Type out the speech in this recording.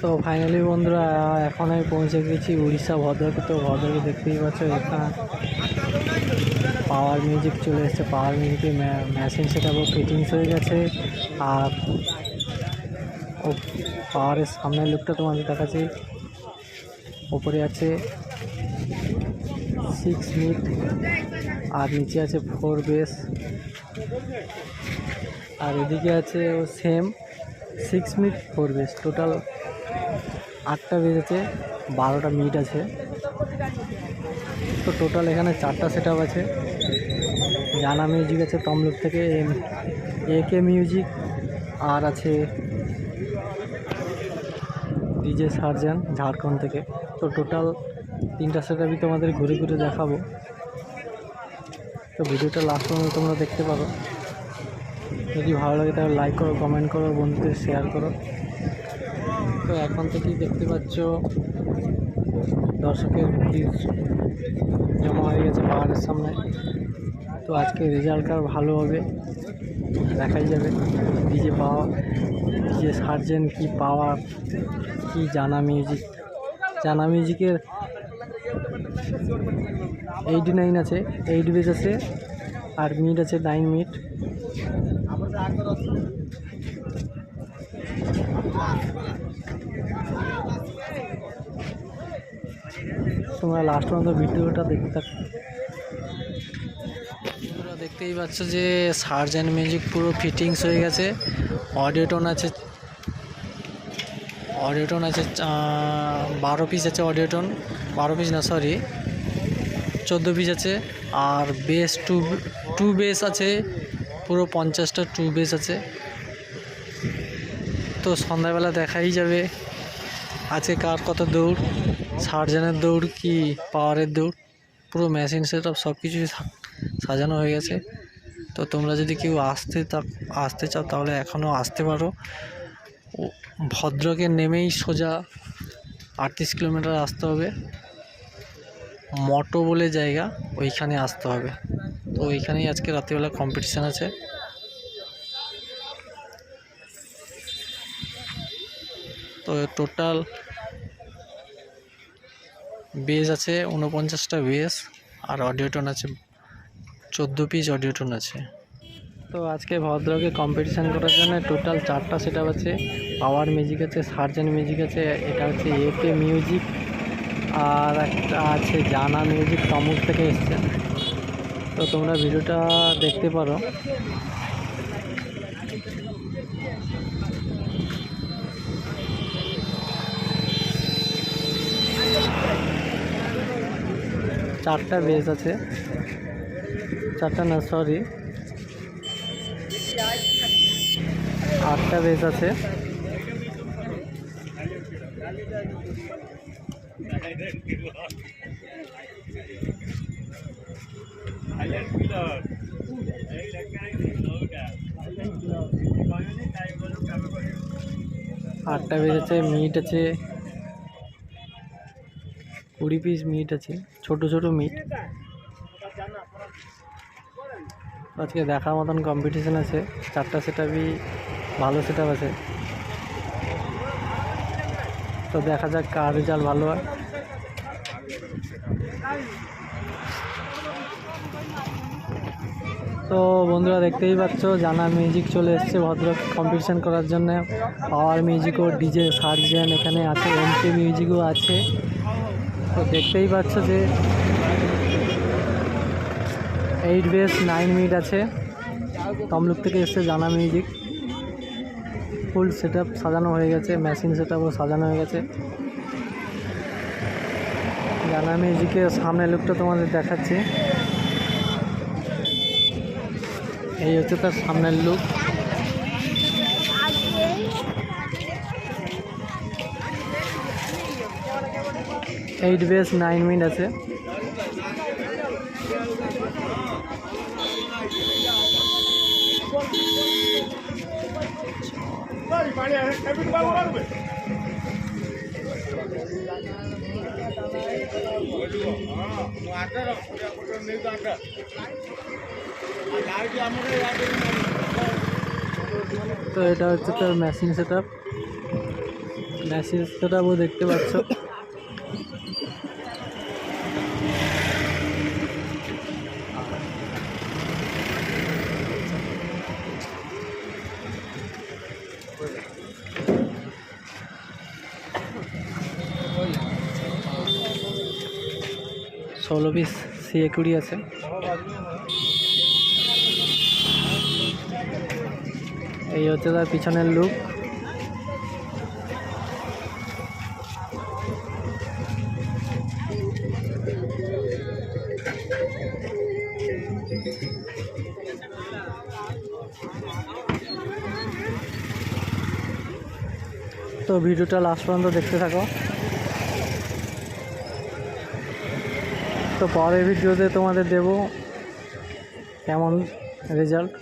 তো ফাইনালি বন্ধুরা এখন আমি পৌঁছে গেছি উড়িষ্যা ভদ্রকে। তো ভদ্রকে দেখতেই পাচ্ছ, এখানে পাওয়ার মিউজিক চলে এসেছে। পাওয়ার মিউজিকের মেশিন সেটাও ফিটিংস হয়ে গেছে। আর ও পাওয়ারের সামনের লুকটা তোমাদের দেখাচ্ছি। ওপরে আছে 6 মিট আর নিচে আছে 4 বেস, আর এদিকে আছে ও সেম 6 মিট 4 বেস। টোটাল 8টা বেস আছে, 12টা মিট আছে। তো টোটাল এখানে 4টা সেট আপ আছে। জানা মিউজিক আছে তমলুক থেকে, AK মিউজিক, আর আছে ডিজে সার্জেন ঝাড়খণ্ড থেকে। তো টোটাল 3টা সেট আপই তোমাদের ঘুরে ঘুরে দেখাবো। তো ভিডিওটা লাস্ট পর্যন্ত তোমরা দেখতে পারো। যদি ভালো লাগে তাহলে লাইক করো, কমেন্ট করো, বন্ধুদের শেয়ার করো। তো এখন থেকেই দেখতে পাচ্ছ দর্শকের ভিড় জমা হয়ে গেছে পাহাড়ের সামনে। তো আজকে রেজাল্ট কার ভালো হবে দেখাই যাবে। ডিজে সার্জেন কি পাওয়ার, কি জানা মিউজিকের 89 আছে, 8 বেস আছে, আর মিট আছে 9 মিট। তোমরা লাস্ট পর্যন্ত ভিডিওটা দেখতে থাকো। তোমরা দেখতেই পাচ্ছ যে সার্জেন মিউজিক পুরো ফিটিংস হয়ে গেছে। অডিও টোন আছে 12 পিস আছে। অডিও টোন 12 পিস না, সরি 14 পিস আছে। আর বেস টু বেস আছে, পুরো 50টা 2 বেস আছে। তো সন্ধ্যাবেলা দেখাই যাবে আছে কার কত দৌড়, সার্জেনের দৌড় কি পাওয়ারের দৌড়। পুরো মেশিন সেট আপ সব কিছুই সাজানো হয়ে গেছে। তো তোমরা যদি কেউ আসতে চাও তাহলে এখনও আসতে পারো। ভদ্রকে নেমেই সোজা 38 কিলোমিটার আসতে হবে, মটো বলে জায়গা, ওইখানে আসতে হবে। তো ওইখানেই আজকে রাত্রিবেলা কম্পিটিশান আছে। তো টোটাল বেস আছে 49টা বেস, আর অডিও টোন আছে 14 পিস অডিও টোন আছে। তো আজকে ভদ্রকে কম্পিটিশান করার জন্য টোটাল 4টা সেট আপ আছে। পাওয়ার মিউজিক আছে, সার্জেন মিউজিক আছে, এটা হচ্ছে AK মিউজিক, আর একটা আছে জানা মিউজিক তমলুক থেকে এসছে। তো তোমরা ভিডিওটা দেখতে পারো। চারটা বেস আছে, 4টা না সরি 8টা বেস আছে। আটটা বেস আছে, মিট আছে 20 পিস মিট আছে, ছোট ছোট মিট। আজকে দেখার মতন কম্পিটিশান আছে। 4টা সেট আপই ভালো সেট আপ আছে। তো দেখা যাক কার রেজাল্ট ভালো হয়। তো বন্ধুরা দেখতেই পাচ্ছ জানা মিউজিক চলে এসছে ভদ্রক কম্পিটিশান করার জন্য। পাওয়ার মিউজিকও ডিজে সার্জেন এখানে আছে, MK মিউজিকও আছে। তো দেখতেই পাচ্ছ যে 8 বেস 9 মিট আছে। তমলুক থেকে এসছে জানা মিউজিক। ফুল সেট আপ সাজানো হয়ে গেছে, মেশিন সেট আপও সাজানো হয়ে গেছে। জানা মিউজিকের সামনের লুকটা তোমাদের দেখাচ্ছি। এই হচ্ছে তার সামনের লুক। এইট বেস 9 মিনিট আছে। তো এটা হচ্ছে তার মেশিন সেট আপ, মেসেজ সেটাও দেখতে পাচ্ছ। ষোলো পিস CA20 আছে। এই হচ্ছে তার পিছনের লুক। তো ভিডিওটা লাস্ট পর্যন্ত দেখতে থাকো। তো পরের ভিডিওতে তোমাদের দেব কেমন রেজাল্ট।